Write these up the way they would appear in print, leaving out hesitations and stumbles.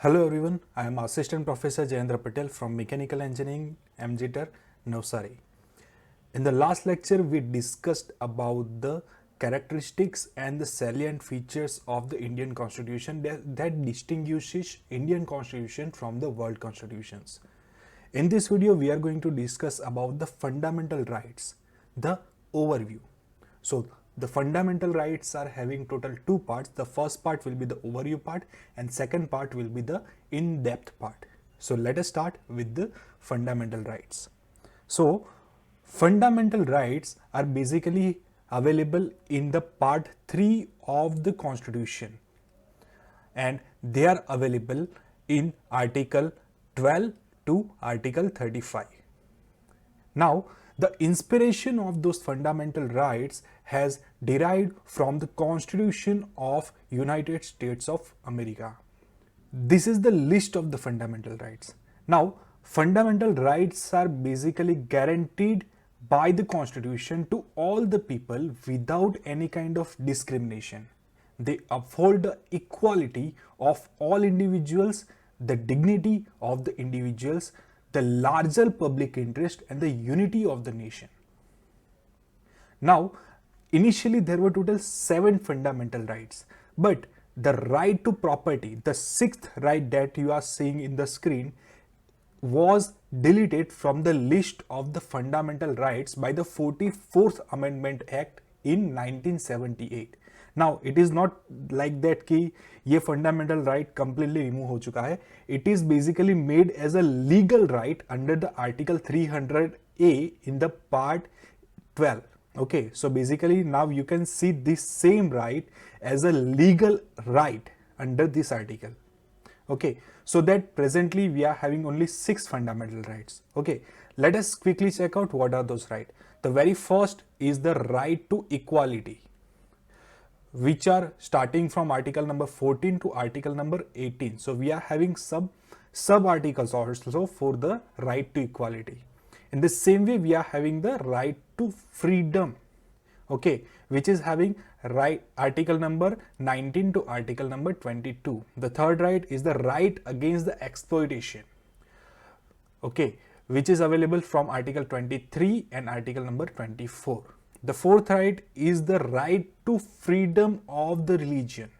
Hello everyone, I am Assistant Professor Jayendra Patel from Mechanical Engineering, MGTER, Navsari. In the last lecture, we discussed about the characteristics and the salient features of the Indian Constitution that distinguishes Indian Constitution from the world constitutions. In this video, we are going to discuss about the fundamental rights, the overview. So the fundamental rights are having total two parts. The first part will be the overview part and second part will be the in-depth part. So let us start with the fundamental rights. So fundamental rights are basically available in the part 3 of the Constitution and they are available in Article 12 to Article 35. Now, the inspiration of those fundamental rights has derived from the Constitution of United States of America. This is the list of the fundamental rights. Now, fundamental rights are basically guaranteed by the Constitution to all the people without any kind of discrimination. They uphold the equality of all individuals, the dignity of the individuals, the larger public interest and the unity of the nation. Now, initially there were total 7 fundamental rights, but the right to property, the 6th right that you are seeing in the screen, was deleted from the list of the fundamental rights by the 44th Amendment Act in 1978. Now, it is not like that कि ये fundamental right completely remove हो चुका है. It is basically made as a legal right under the Article 300A in the part 12. Okay, so basically now you can see this same right as a legal right under this article. Okay, so that presently we are having only 6 fundamental rights. Okay, let us quickly check out what are those rights. The very first is the right to equality, which are starting from article number 14 to article number 18. So we are having sub articles also for the right to equality. In the same way, we are having the right to freedom, okay, which is having right article number 19 to article number 22. The third right is the right against the exploitation, okay, which is available from article 23 and article number 24. The fourth right is the right to freedom of the religion,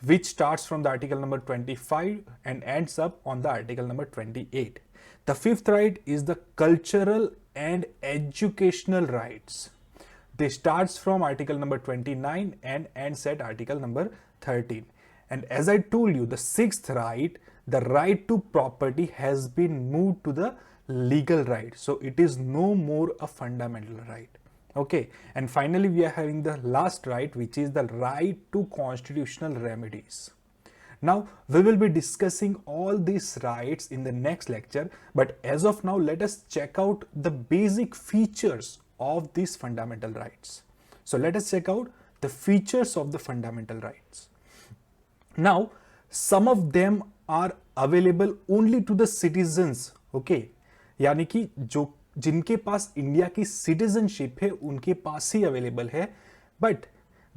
which starts from the article number 25 and ends up on the article number 28. The fifth right is the cultural and educational rights. They starts from article number 29 and ends at article number 13. And as I told you, the sixth right, the right to property, has been moved to the legal right. So it is no more a fundamental right. Okay, and finally we are having the last right, which is the right to constitutional remedies. Now we will be discussing all these rights in the next lecture, but as of now let us check out the basic features of these fundamental rights. So let us check out the features of the fundamental rights. Now some of them are available only to the citizens, okay, यानी कि जो जिनके पास India की citizenship है उनके पास ही available है, but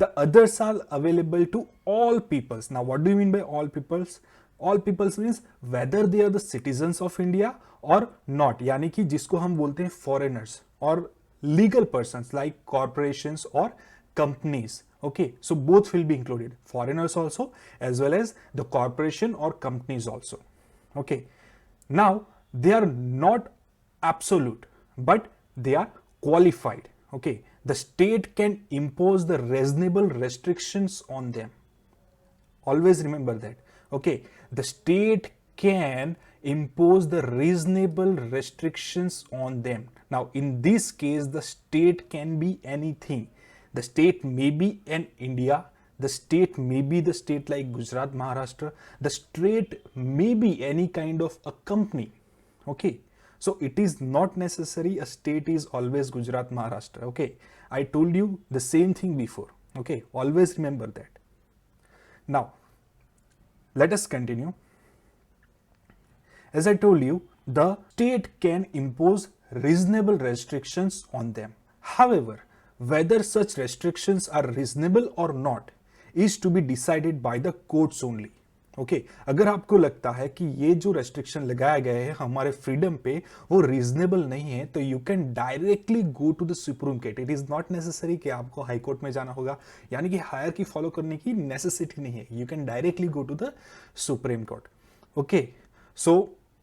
the others are available to all peoples. Now what do you mean by all peoples? All peoples means whether they are the citizens of India और नॉट, यानी कि जिसको हम बोलते हैं फॉरेनर्स और लीगल पर्सन्स लाइक कॉर्पोरेशंस और companies. Okay, so both will be included, foreigners also as well as the corporation or companies also. Okay, now they are not absolute, but they are qualified. Okay, the state can impose the reasonable restrictions on them. Always remember that. Okay, the state can impose the reasonable restrictions on them. Now in this case, the state can be anything. The state may be an India, the state may be the state like Gujarat, Maharashtra, the state may be any kind of a company. Okay, so it is not necessary a state is always Gujarat, Maharashtra. Okay, I told you the same thing before. Okay, always remember that. Now let us continue. As I told you, the state can impose reasonable restrictions on them. However, whether such restrictions are reasonable or not is to be decided by the courts only. Okay अगर आपको लगता है कि ये जो restriction लगाया गया है हमारे फ्रीडम पे वो रीजनेबल नहीं है, तो you can directly go to the supreme court. It is not necessary कि आपको हाई कोर्ट में जाना होगा, यानी कि हायर की फॉलो करने की नेसेसिटी नहीं है. You can directly go to the supreme court. Okay so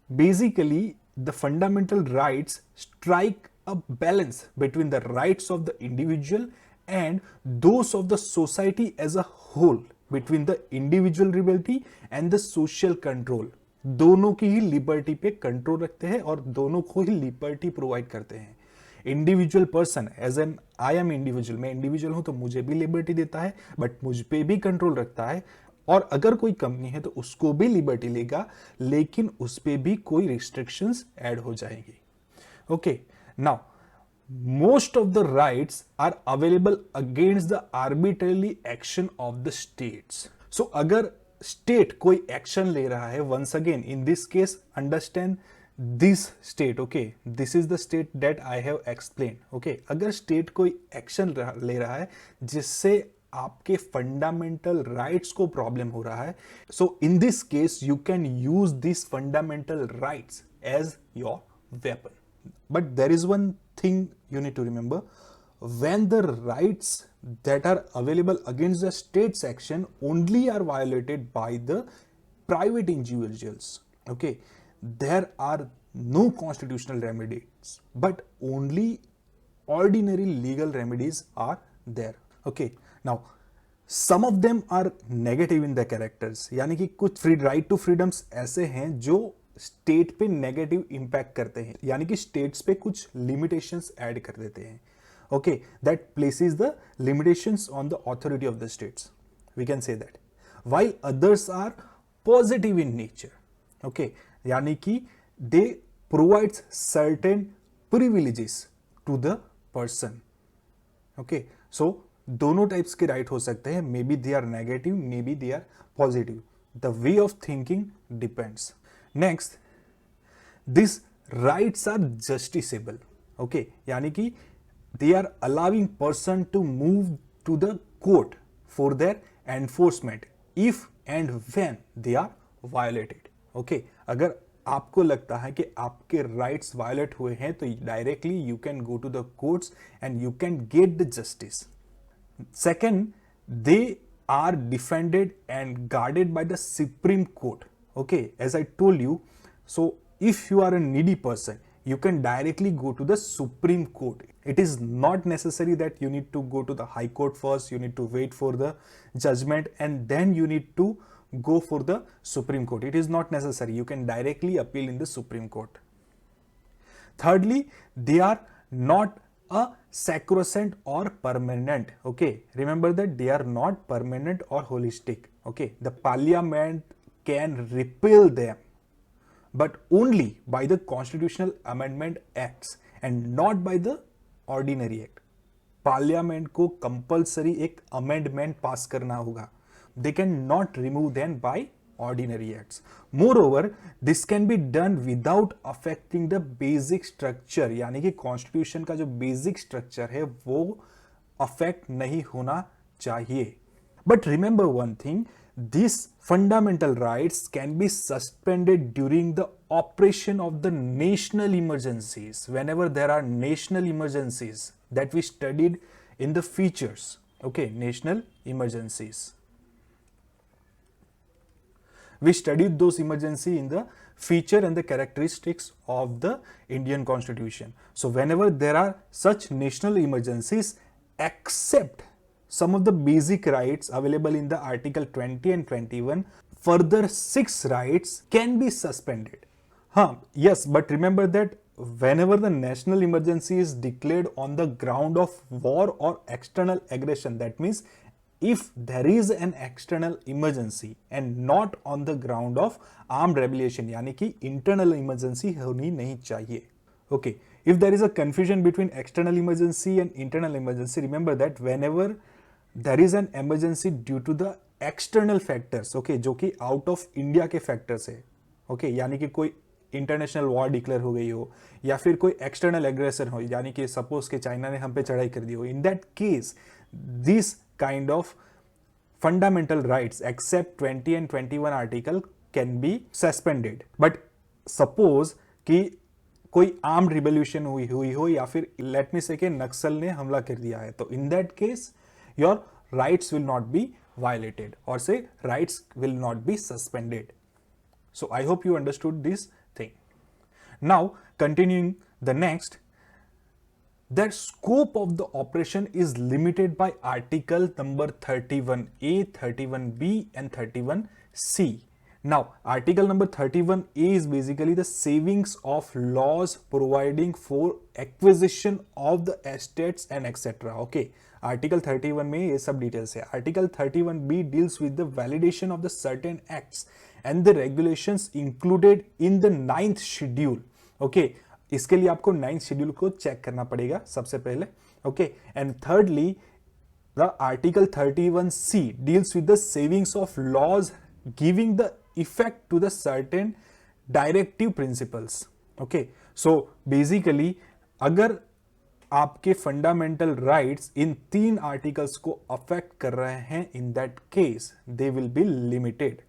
basically the fundamental rights strike a balance between the rights of the individual and those of the society as a whole, between the individual liberty and the social control. दोनों की ही liberty पे control रखते हैं और दोनों को ही liberty provide करते हैं. Individual person as an I am individual, मैं इंडिविजुअल हूं तो मुझे भी लिबर्टी देता है, बट मुझ पे भी कंट्रोल रखता है. और अगर कोई कंपनी है तो उसको भी लिबर्टी लेगा, लेकिन उस पे भी कोई रिस्ट्रिक्शंस ऐड हो जाएंगी. Okay now most of the rights are available against the arbitrary action of the states. So अगर state कोई action ले रहा है, once again in this case understand this state, okay, this is the state that I have explained. Okay, अगर state कोई action ले रहा है जिससे आपके फंडामेंटल राइट्स को प्रॉब्लम हो रहा है, so in this case you can use this fundamental rights as your weapon. But there is one thing you need to remember: when the rights that are available against the state's action only are violated by the private individuals, okay, there are no constitutional remedies, but only ordinary legal remedies are there. Okay, now some of them are negative in the characters, यानी कि कुछ free right to freedoms ऐसे हैं जो state पे negative impact करते हैं, यानी कि स्टेट्स पे कुछ लिमिटेशंस ऐड कर देते हैं. Okay that places the limitations on the authority of the states, we can say that. While others are positive in nature. Okay यानी कि they provides certain privileges to the person. Okay so दोनों types के right हो सकते हैं, may be they are negative, may be they are positive. The way of thinking depends. Next, this rights are justiciable. Okay यानी कि they are allowing person to move to the court for their enforcement if and when they are violated. Okay अगर आपको लगता है कि आपके rights violet हुए हैं तो directly you can go to the courts and you can get the justice. Second, they are defended and guarded by the supreme court. Okay, as I told you, so if you are a needy person, you can directly go to the Supreme Court. It is not necessary that you need to go to the High Court first, you need to wait for the judgment and then you need to go for the Supreme Court. It is not necessary. You can directly appeal in the Supreme Court. Thirdly, they are not a sacrosanct or permanent. Okay, remember that they are not permanent or holistic. Okay, the Parliament can repeal them, but only by the Constitutional Amendment Acts and not by the Ordinary Act. Parliament को compulsory एक amendment pass करना होगा. They can not remove them by ordinary acts. Moreover, this can be done without affecting the basic structure, यानी कि Constitution का जो basic structure है वो affect नहीं होना चाहिए. But remember one thing, these fundamental rights can be suspended during the operation of the national emergencies, whenever there are national emergencies that we studied in the features. Okay, national emergencies. We studied those emergency in the feature and the characteristics of the Indian Constitution. So whenever there are such national emergencies, except some of the basic rights available in the Article 20 and 21, further 6 rights can be suspended. Yes, but remember that whenever the national emergency is declared on the ground of war or external aggression, that means if there is an external emergency and not on the ground of armed rebellion, यानी कि internal emergency होनी नहीं चाहिए. Okay, if there is a confusion between external emergency and internal emergency, remember that whenever there is an emergency due to the external factors, okay, जो कि out of India के factors है, okay, यानी कि कोई इंटरनेशनल वॉर डिक्लेयर हो गई हो या फिर कोई एक्सटर्नल एग्रेशन हो, यानी कि सपोज के चाइना ने हम पे चढ़ाई कर दी हो, इन that case this kind of fundamental rights except 20 and 21 article can be suspended. But suppose कि कोई आर्म्ड रिवोल्यूशन हुई हो या फिर लेट मी से नक्सल ने हमला कर दिया है, तो in that case your rights will not be violated और से rights will not be suspended. So I hope you understood this thing. Now continuing the next, the scope of the operation is limited by article number 31A, 31B and 31C. Now article number 31A is basically the savings of laws providing for acquisition of the estates and etc. Okay, article 31 में ये सब details है. Article 31B deals with the validation of the certain acts and the regulations included in the 9th schedule. Okay, इसके लिए आपको 9th schedule को check करना पड़ेगा सबसे पहले. Okay, and thirdly the article 31C deals with the savings of laws giving the effect to the certain directive principles. Okay, so basically अगर आपके फंडामेंटल राइट्स इन 3 आर्टिकल्स को अफेक्ट कर रहे हैं, इन that case they will be limited.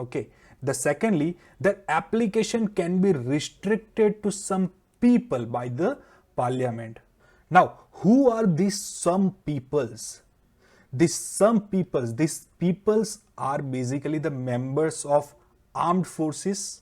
Okay, the secondly, the application can be restricted to some people by the parliament. Now who are these some peoples? These peoples are basically the members of armed forces,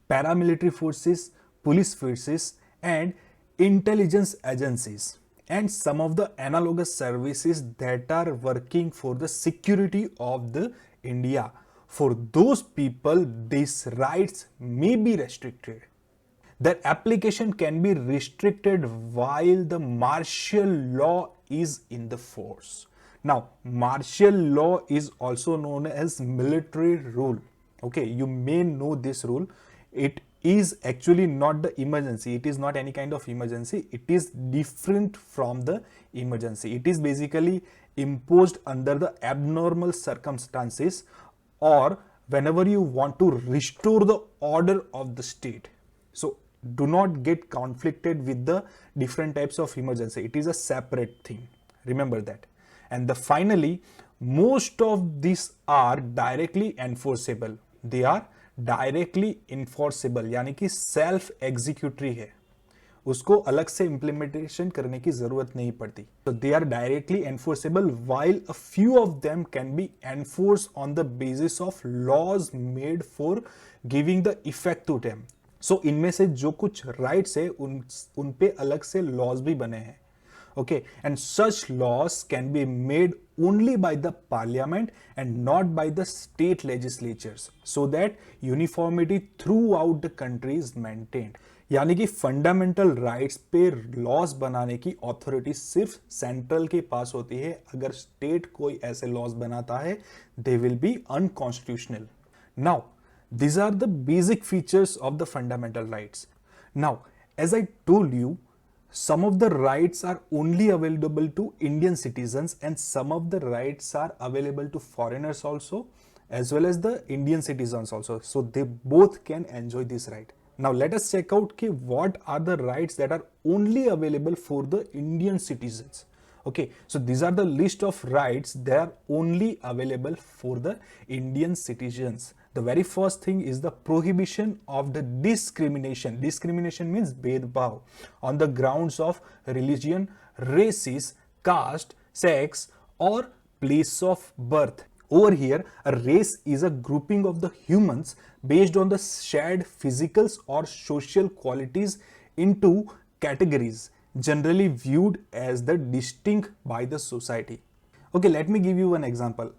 paramilitary forces, police forces and intelligence agencies, and some of the analogous services that are working for the security of the India. For those people, these rights may be restricted. Their application can be restricted while the martial law is in the force. Now, martial law is also known as military rule. Okay, you may know this rule. It is actually not the emergency. It is not any kind of emergency. It is different from the emergency. It is basically imposed under the abnormal circumstances or whenever you want to restore the order of the state. So do not get conflicted with the different types of emergency. It is a separate thing. Remember that. And the finally, most of these are directly enforceable. They are directly enforceable यानी कि self executory है, उसको अलग से implementation करने की जरूरत नहीं पड़ती. तो they are directly enforceable while a few of them can be enforce on the basis of laws made for giving the effect to them. So इनमें से जो कुछ राइट्स है उन पे अलग से लॉज भी बने हैं. Okay, and such laws can be made only by the parliament and not by the state legislatures, so that uniformity throughout the country is maintained. यानी कि फंडामेंटल राइट्स पे लॉज बनाने की अथॉरिटी सिर्फ सेंट्रल के पास होती है. अगर स्टेट कोई ऐसे लॉज बनाता है, they will be unconstitutional. Now these are the basic features of the fundamental rights. Now, as I told you, some of the rights are only available to Indian citizens and some of the rights are available to foreigners also, as well as the Indian citizens also. So they both can enjoy this right. Now let us check out what are the rights that are only available for the Indian citizens. Okay, so these are the list of rights that are only available for the Indian citizens. The very first thing is the prohibition of the discrimination. Discrimination means भेदभाव on the grounds of religion, races, caste, sex or place of birth. Over here, a race is a grouping of the humans based on the shared physical or social qualities into categories, generally viewed as the distinct by the society. Okay, let me give you one example.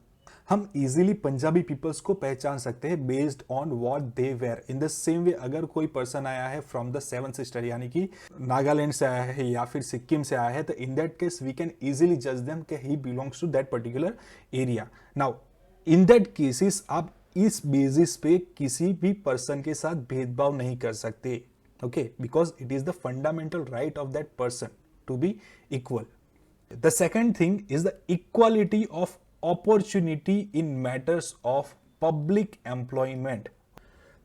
हम easily Punjabi peoples को पहचान सकते हैं based on what they wear. In the same way अगर कोई person आया है from the 7 sister यानी कि नागालैंड से आया है या फिर सिक्किम से आया है, तो in that case we can easily जज देम कि he belongs to that particular area. Now in that cases आप इस बेसिस पे किसी भी पर्सन के साथ भेदभाव नहीं कर सकते. Okay, because it is the fundamental right of that person to be equal. The second thing is the equality of opportunity in matters of public employment.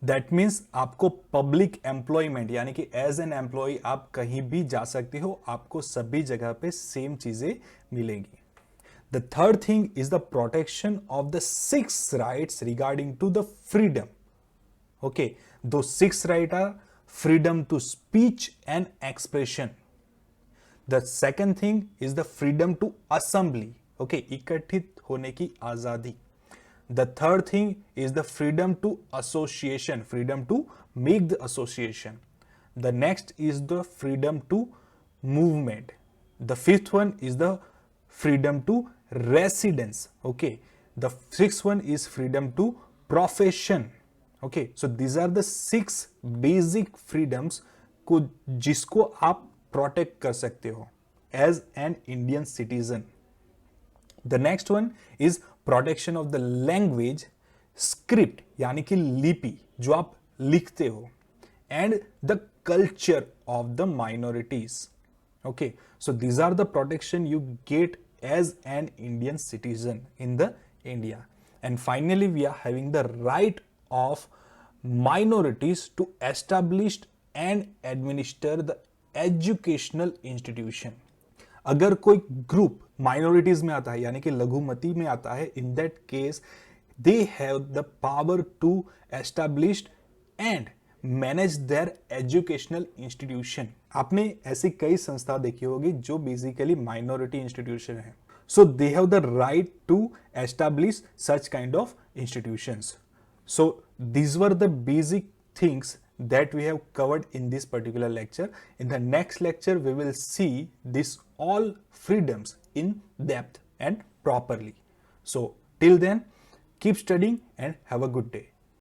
That means आपको public employment यानी कि as an employee आप कहीं भी जा सकते हो, आपको सभी जगह पे सेम चीजें मिलेंगी. The third thing is the protection of the six rights regarding to the freedom. Okay, those six rights are freedom to speech and expression. The second thing is the freedom to assembly. Okay, इकट्ठित होने की आजादी. The third thing is the freedom to association, freedom to make the association. The next is the freedom to movement. The fifth one is the freedom to residence. Okay, the sixth one is freedom to profession. Okay, so these are the six basic freedoms को जिसको आप protect कर सकते हो as an Indian citizen. The next one is protection of the language, script यानी कि लिपि जो आप लिखते हो, and the culture of the minorities. Okay, so these are the protection you get as an Indian citizen in the India. And finally we are having the right of minorities to establish and administer the educational institution. अगर कोई group minorities में आता है यानी कि लघुमती में आता है, in that case they have the power to establish and manage their educational institution. आपने ऐसी कई संस्था देखी होगी जो बेसिकली माइनॉरिटी इंस्टीट्यूशन है. So they have the right to establish such kind of institutions. So these were the basic things that we have covered in this particular lecture. In the next lecture, we will see this all freedoms in depth and properly. So till then, keep studying and have a good day.